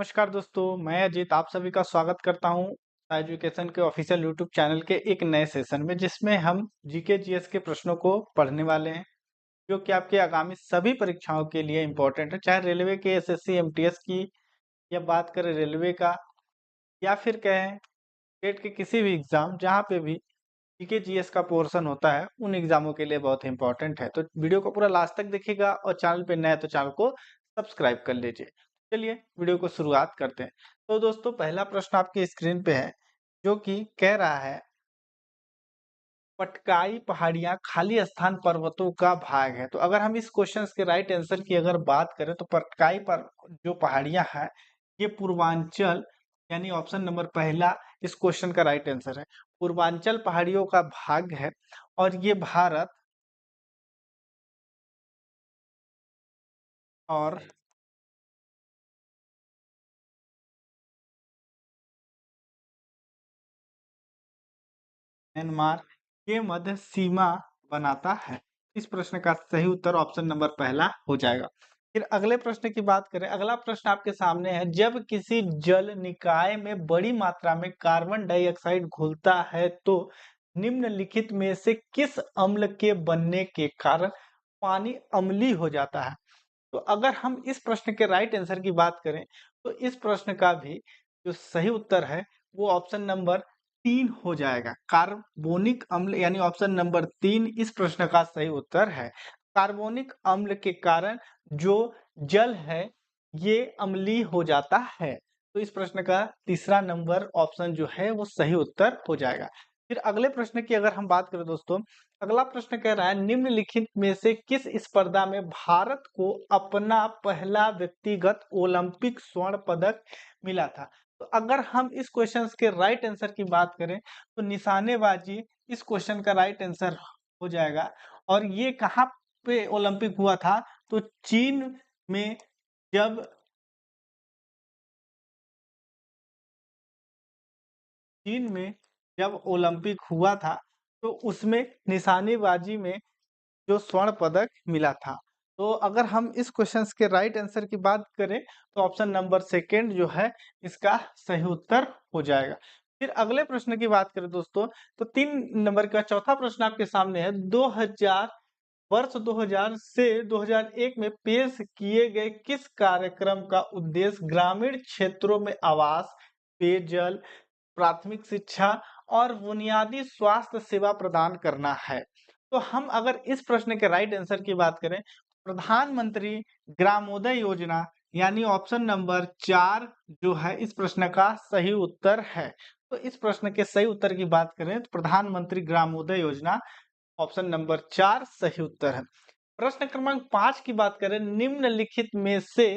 नमस्कार दोस्तों, मैं अजीत आप सभी का स्वागत करता हूं एजुकेशन के ऑफिशियल यूट्यूब चैनल के एक नए सेशन में जिसमें हम जीके जीएस के प्रश्नों को पढ़ने वाले हैं जो कि आपके आगामी सभी परीक्षाओं के लिए इम्पोर्टेंट है, चाहे रेलवे के एसएससी एमटीएस की या बात करें रेलवे का या फिर कहें स्टेट के किसी भी एग्जाम जहाँ पे भी जीके जीएस का पोर्शन होता है उन एग्जामों के लिए बहुत इंपॉर्टेंट है। तो वीडियो को पूरा लास्ट तक देखिएगा और चैनल पे नए तो चैनल को सब्सक्राइब कर लीजिए। चलिए वीडियो को शुरुआत करते हैं। तो दोस्तों पहला प्रश्न आपकी स्क्रीन पे है जो कि कह रहा है पटकाई पहाड़ियां खाली स्थान पर्वतों का भाग है। तो अगर हम इस क्वेश्चन के राइट आंसर की अगर बात करें तो पटकाई पर जो पहाड़ियां हैं ये पूर्वांचल यानी ऑप्शन नंबर पहला इस क्वेश्चन का राइट आंसर है। पूर्वांचल पहाड़ियों का भाग है और ये भारत और म्यांमार के मध्य सीमा बनाता है। इस प्रश्न का सही उत्तर ऑप्शन नंबर पहला हो जाएगा। फिर अगले प्रश्न की बात करें, अगला प्रश्न आपके सामने है, जब किसी जल निकाय में बड़ी मात्रा में कार्बन डाइऑक्साइड घुलता है तो निम्नलिखित में से किस अम्ल के बनने के कारण पानी अम्लीय हो जाता है। तो अगर हम इस प्रश्न के राइट आंसर की बात करें तो इस प्रश्न का भी जो सही उत्तर है वो ऑप्शन नंबर 3 हो जाएगा। कार्बोनिक अम्ल यानी ऑप्शन नंबर 3 इस प्रश्न का सही उत्तर है। कार्बोनिक अम्ल के कारण जो जल है ये अम्लीय हो जाता है। तो इस प्रश्न का तीसरा नंबर ऑप्शन जो है वो सही उत्तर हो जाएगा। फिर अगले प्रश्न की अगर हम बात करें दोस्तों, अगला प्रश्न कह रहा है निम्नलिखित में से किस स्पर्धा में भारत को अपना पहला व्यक्तिगत ओलंपिक स्वर्ण पदक मिला था। तो अगर हम इस क्वेश्चन के राइट आंसर की बात करें तो निशानेबाजी इस क्वेश्चन का राइट आंसर हो जाएगा। और ये कहाँ पे ओलंपिक हुआ था तो चीन में। जब चीन में जब ओलंपिक हुआ था तो उसमें निशानेबाजी में जो स्वर्ण पदक मिला था। तो अगर हम इस क्वेश्चन के राइट आंसर की बात करें तो ऑप्शन नंबर सेकेंड जो है इसका सही उत्तर हो जाएगा। फिर अगले प्रश्न की बात करें दोस्तों तो 3 नंबर का चौथा प्रश्न आपके सामने है। 2000 वर्ष 2000 से 2001 में पेश किए गए किस कार्यक्रम का उद्देश्य ग्रामीण क्षेत्रों में आवास, पेयजल, प्राथमिक शिक्षा और बुनियादी स्वास्थ्य सेवा प्रदान करना है। तो हम अगर इस प्रश्न के राइट आंसर की बात करें, प्रधानमंत्री ग्रामोदय योजना यानी ऑप्शन नंबर 4 जो है इस प्रश्न का सही उत्तर है। तो इस प्रश्न के सही उत्तर की बात करें तो प्रधानमंत्री ग्रामोदय योजना ऑप्शन नंबर 4 सही उत्तर है। प्रश्न क्रमांक 5 की बात करें, निम्नलिखित में से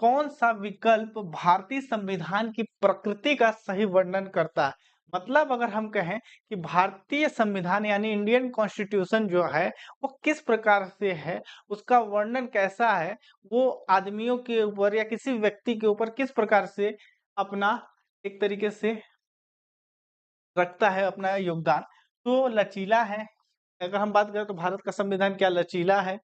कौन सा विकल्प भारतीय संविधान की प्रकृति का सही वर्णन करता है। मतलब अगर हम कहें कि भारतीय संविधान यानी इंडियन कॉन्स्टिट्यूशन जो है वो किस प्रकार से है, उसका वर्णन कैसा है, वो आदमियों के ऊपर या किसी व्यक्ति के ऊपर किस प्रकार से अपना एक तरीके से रखता है अपना योगदान, तो लचीला है। अगर हम बात करें तो भारत का संविधान क्या लचीला है,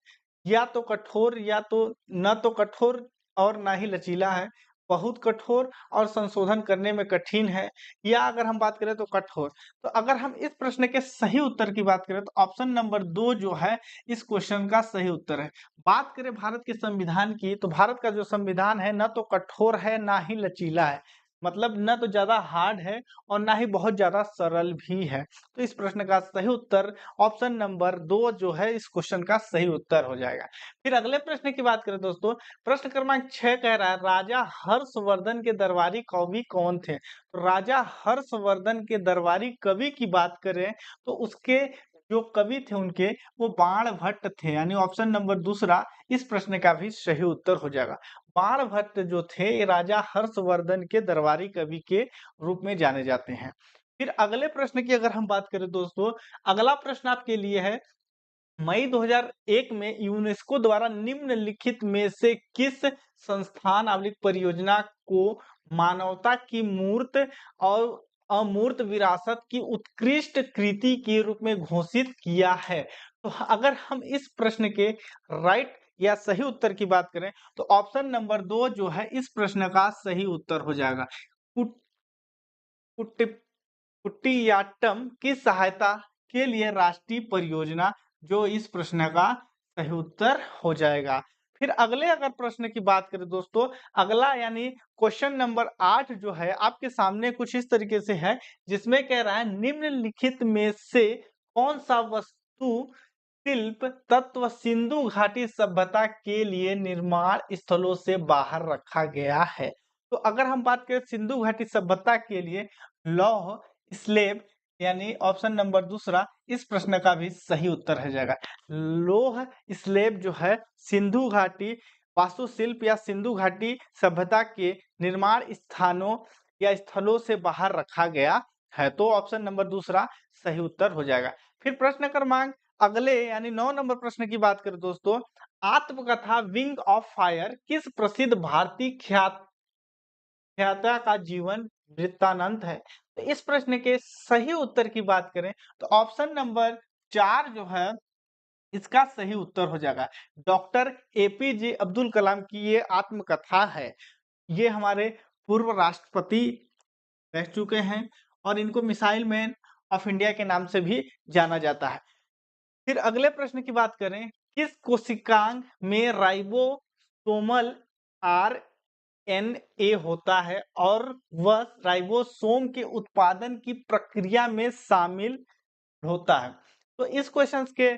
या तो कठोर या तो न तो कठोर और ना ही लचीला है, बहुत कठोर और संशोधन करने में कठिन है, या अगर हम बात करें तो कठोर। तो अगर हम इस प्रश्न के सही उत्तर की बात करें तो ऑप्शन नंबर 2 जो है इस क्वेश्चन का सही उत्तर है। बात करें भारत के संविधान की तो भारत का जो संविधान है न तो कठोर है ना ही लचीला है, मतलब न तो ज्यादा हार्ड है और ना ही बहुत ज्यादा सरल भी है। तो इस प्रश्न का सही उत्तर ऑप्शन नंबर 2 जो है इस क्वेश्चन का सही उत्तर हो जाएगा। फिर अगले प्रश्न की बात करें दोस्तों, प्रश्न क्रमांक 6 कह रहा है राजा हर्षवर्धन के दरबारी कवि कौन थे। तो राजा हर्षवर्धन के दरबारी कवि की बात करें तो उसके जो कवि थे उनके वो बाण भट्ट थे, यानी ऑप्शन नंबर दूसरा इस प्रश्न का भी सही उत्तर हो जाएगा। बाण भट्ट जो थे ये राजा हर्षवर्धन के दरबारी कवि के रूप में जाने जाते हैं। फिर अगले प्रश्न की अगर हम बात करें दोस्तों, अगला प्रश्न आपके लिए है, मई 2001 में यूनेस्को द्वारा निम्नलिखित में से किस संस्थान आवलिक परियोजना को मानवता की मूर्त और अमूर्त विरासत की उत्कृष्ट कृति के रूप में घोषित किया है। तो अगर हम इस प्रश्न के राइट या सही उत्तर की बात करें तो ऑप्शन नंबर 2 जो है इस प्रश्न का सही उत्तर हो जाएगा। कुट कुट्टी कुटियाट्टम की सहायता के लिए राष्ट्रीय परियोजना जो इस प्रश्न का सही उत्तर हो जाएगा। फिर अगले अगर प्रश्न की बात करें दोस्तों, अगला यानी क्वेश्चन नंबर 8 जो है आपके सामने कुछ इस तरीके से है, जिसमें कह रहा है निम्नलिखित में से कौन सा वस्तु शिल्प तत्व सिंधु घाटी सभ्यता के लिए निर्माण स्थलों से बाहर रखा गया है। तो अगर हम बात करें सिंधु घाटी सभ्यता के लिए लौह स्लेब यानी ऑप्शन नंबर दूसरा इस प्रश्न का भी सही उत्तर हो जाएगा। लौह स्लेब जो है सिंधु घाटी वास्तुशिल्प या सिंधु घाटी सभ्यता के निर्माण स्थानों या स्थलों से बाहर रखा गया है। तो ऑप्शन नंबर दूसरा सही उत्तर हो जाएगा। फिर प्रश्न क्रमांक अगले यानी 9 नंबर प्रश्न की बात करें दोस्तों, आत्मकथा विंग ऑफ फायर किस प्रसिद्ध भारतीय ख्याता का जीवन वृत्तांत है। तो इस प्रश्न के सही उत्तर की बात करें तो ऑप्शन नंबर 4 जो है इसका सही उत्तर हो जाएगा। डॉक्टर एपीजे अब्दुल कलाम की ये आत्मकथा है। ये हमारे पूर्व राष्ट्रपति रह चुके हैं और इनको मिसाइल मैन ऑफ इंडिया के नाम से भी जाना जाता है। फिर अगले प्रश्न की बात करें, किस कोशिकांग में राइबोसोमल आरएनए होता है और वह राइबोसोम के उत्पादन की प्रक्रिया में शामिल होता है। तो इस क्वेश्चन के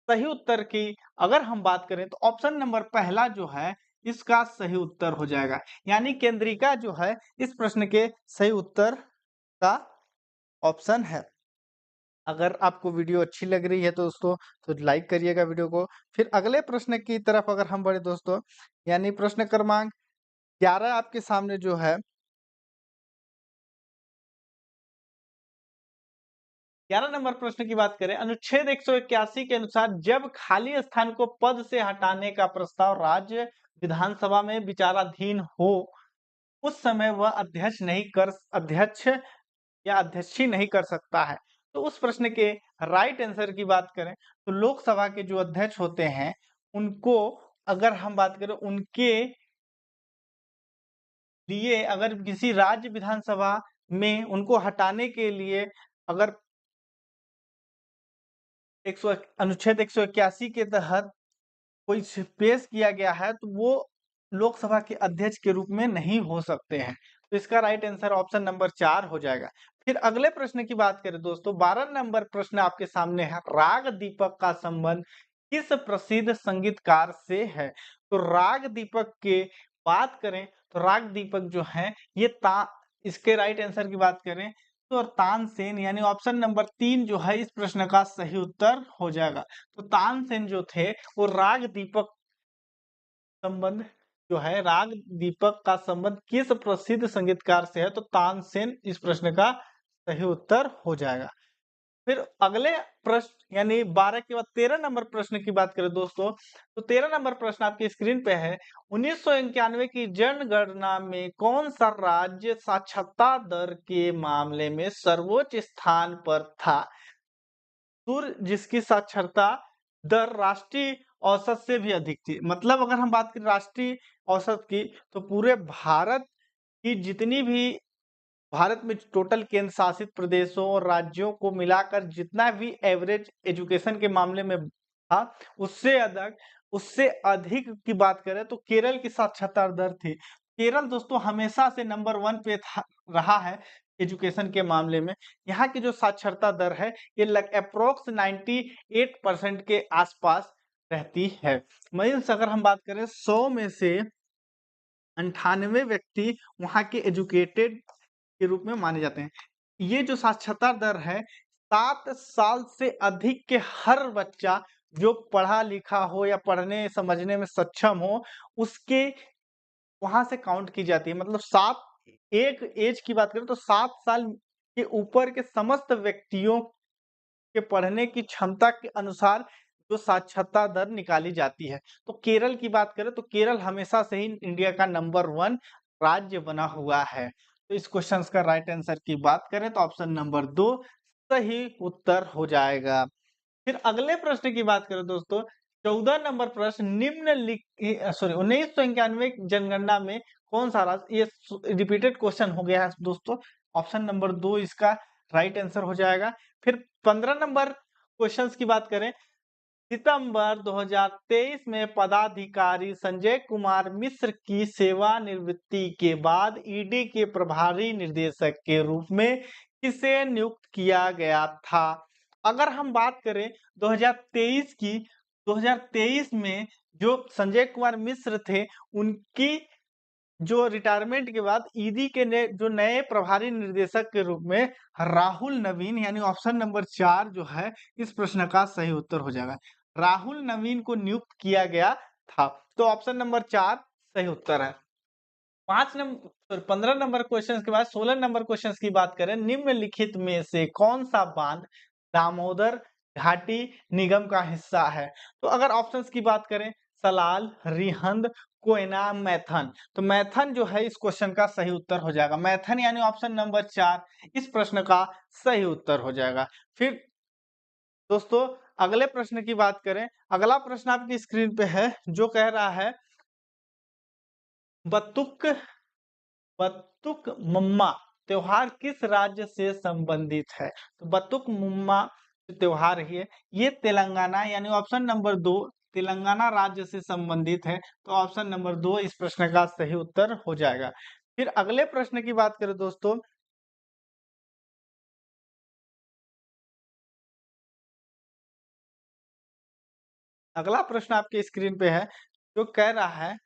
सही उत्तर की अगर हम बात करें तो ऑप्शन नंबर पहला जो है इसका सही उत्तर हो जाएगा, यानी केंद्रिका जो है इस प्रश्न के सही उत्तर का ऑप्शन है। अगर आपको वीडियो अच्छी लग रही है तो दोस्तों तो लाइक करिएगा वीडियो को। फिर अगले प्रश्न की तरफ अगर हम बढ़े दोस्तों, यानी प्रश्न क्रमांक 11 आपके सामने जो है 11 नंबर प्रश्न की बात करें, अनुच्छेद 181 के अनुसार जब खाली स्थान को पद से हटाने का प्रस्ताव राज्य विधानसभा में विचाराधीन हो उस समय वह अध्यक्ष या अध्यक्षी नहीं कर सकता है। तो उस प्रश्न के राइट आंसर की बात करें तो लोकसभा के जो अध्यक्ष होते हैं उनको अगर हम बात करें उनके लिए अगर किसी राज्य विधानसभा में उनको हटाने के लिए अगर अनुच्छेद 181 के तहत कोई पेश किया गया है तो वो लोकसभा के अध्यक्ष के रूप में नहीं हो सकते हैं। तो इसका राइट आंसर ऑप्शन नंबर 4 हो जाएगा। फिर अगले प्रश्न की बात करें दोस्तों, 12 नंबर प्रश्न आपके सामने है, राग दीपक का संबंध किस प्रसिद्ध संगीतकार से है। तो राग दीपक के बात करें तो राग दीपक जो है ये इसके राइट आंसर की बात करें तो तानसेन यानी ऑप्शन नंबर 3 जो है इस प्रश्न का सही उत्तर हो जाएगा। तो तानसेन जो थे वो राग दीपक संबंध जो है राग दीपक का संबंध किस प्रसिद्ध संगीतकार से है। तो तानसेन इस प्रश्न का सही उत्तर हो जाएगा। फिर अगले प्रश्न यानी 12 के बाद 13 नंबर प्रश्न की बात करें दोस्तों, तो 13 नंबर प्रश्न आपकी स्क्रीन पे है, 1991 की जनगणना में कौन सा राज्य साक्षरता दर के मामले में सर्वोच्च स्थान पर था। जिसकी साक्षरता दर राष्ट्रीय औसत से भी अधिक थी। मतलब अगर हम बात करें राष्ट्रीय औसत की तो पूरे भारत की जितनी भी भारत में टोटल केंद्र शासित प्रदेशों और राज्यों को मिलाकर जितना भी एवरेज एजुकेशन के मामले में था उससे अधिक की बात करें तो केरल की साक्षरता दर थी। केरल दोस्तों हमेशा से नंबर 1 पे रहा है एजुकेशन के मामले में। यहाँ की जो साक्षरता दर है ये अप्रोक्स 98% के आसपास रहती है। मीन्स अगर हम बात करें 100 में से 98 व्यक्ति वहाँ के एजुकेटेड के रूप में माने जाते हैं। ये जो साक्षरता दर है 7 साल से अधिक के हर बच्चा जो पढ़ा लिखा हो या पढ़ने समझने में सक्षम हो उसके वहां से काउंट की जाती है। मतलब एक एज की बात करें तो 7 साल के ऊपर के समस्त व्यक्तियों के पढ़ने की क्षमता के अनुसार जो साक्षरता दर निकाली जाती है। तो केरल की बात करें तो केरल हमेशा से ही इंडिया का नंबर 1 राज्य बना हुआ है। तो इस क्वेश्चन का राइट आंसर की बात करें तो ऑप्शन नंबर 2 सही उत्तर हो जाएगा। फिर अगले प्रश्न की बात करें दोस्तों, 14 नंबर प्रश्न, 1991 जनगणना में कौन सा राज्य, ये रिपीटेड क्वेश्चन हो गया है दोस्तों, ऑप्शन नंबर 2 इसका राइट आंसर हो जाएगा। फिर 15 नंबर क्वेश्चंस की बात करें, सितंबर 2023 में पदाधिकारी संजय कुमार मिश्र की सेवानिवृत्ति के बाद ईडी के प्रभारी निदेशक के रूप में किसे नियुक्त किया गया था? अगर हम बात करें 2023 की, 2023 में जो संजय कुमार मिश्र थे, उनकी जो रिटायरमेंट के बाद ईडी के जो नए प्रभारी निर्देशक के रूप में राहुल नवीन, यानी ऑप्शन नंबर 4 जो है इस प्रश्न का सही उत्तर हो जाएगा। राहुल नवीन को नियुक्त किया गया था, तो ऑप्शन नंबर 4 सही उत्तर है। 15 नंबर क्वेश्चन के बाद 16 नंबर क्वेश्चन की बात करें, निम्नलिखित में से कौन सा बांध दामोदर घाटी निगम का हिस्सा है? तो अगर ऑप्शंस की बात करें, सलाल, रिहंद, कोयना, मैथन, तो मैथन जो है इस क्वेश्चन का सही उत्तर हो जाएगा। मैथन यानी ऑप्शन नंबर 4 इस प्रश्न का सही उत्तर हो जाएगा। फिर दोस्तों अगले प्रश्न की बात करें, अगला प्रश्न आपकी स्क्रीन पे है, जो कह रहा है बतुक मम्मा त्योहार किस राज्य से संबंधित है? तो बतुक मम्मा त्योहार है ये तेलंगाना, यानी ऑप्शन नंबर 2 तेलंगाना राज्य से संबंधित है, तो ऑप्शन नंबर 2 इस प्रश्न का सही उत्तर हो जाएगा। फिर अगले प्रश्न की बात करें दोस्तों, अगला प्रश्न आपके स्क्रीन पे है, जो कह रहा है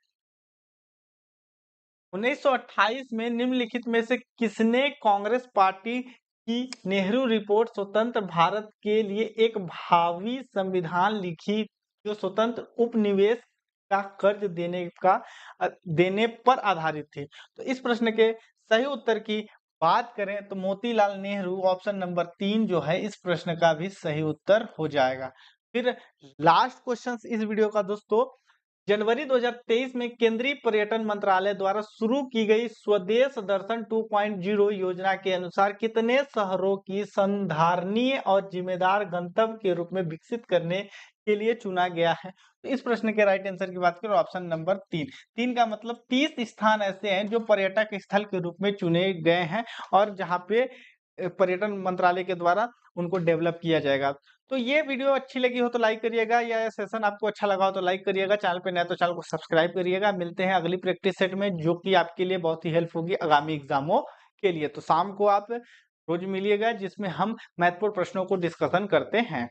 1928 में निम्नलिखित में से किसने कांग्रेस पार्टी की नेहरू रिपोर्ट स्वतंत्र भारत के लिए एक भावी संविधान लिखी, जो स्वतंत्र उपनिवेश का कर्ज देने पर आधारित थी? तो इस प्रश्न के सही उत्तर की बात करें तो मोतीलाल नेहरू, ऑप्शन नंबर 3 जो है इस प्रश्न का भी सही उत्तर हो जाएगा। फिर लास्ट क्वेश्चन इस वीडियो का दोस्तों, जनवरी 2023 में केंद्रीय पर्यटन मंत्रालय द्वारा शुरू की गई स्वदेश दर्शन 2.0 योजना के अनुसार कितने शहरों की संधारणीय और जिम्मेदार गंतव्य के रूप में विकसित करने के लिए चुना गया है? तो इस प्रश्न के राइट आंसर की बात करें, ऑप्शन नंबर 3 का मतलब 30 स्थान ऐसे हैं जो पर्यटक स्थल के रूप में चुने गए हैं और जहाँ पे पर्यटन मंत्रालय के द्वारा उनको डेवलप किया जाएगा। तो ये वीडियो अच्छी लगी हो तो लाइक करिएगा, या सेशन आपको अच्छा लगा हो तो लाइक करिएगा, चैनल पे नया तो चैनल को सब्सक्राइब करिएगा। मिलते हैं अगली प्रैक्टिस सेट में, जो कि आपके लिए बहुत ही हेल्प होगी आगामी एग्जामों के लिए। तो शाम को आप रोज मिलिएगा, जिसमें हम महत्वपूर्ण प्रश्नों को डिस्कशन करते हैं।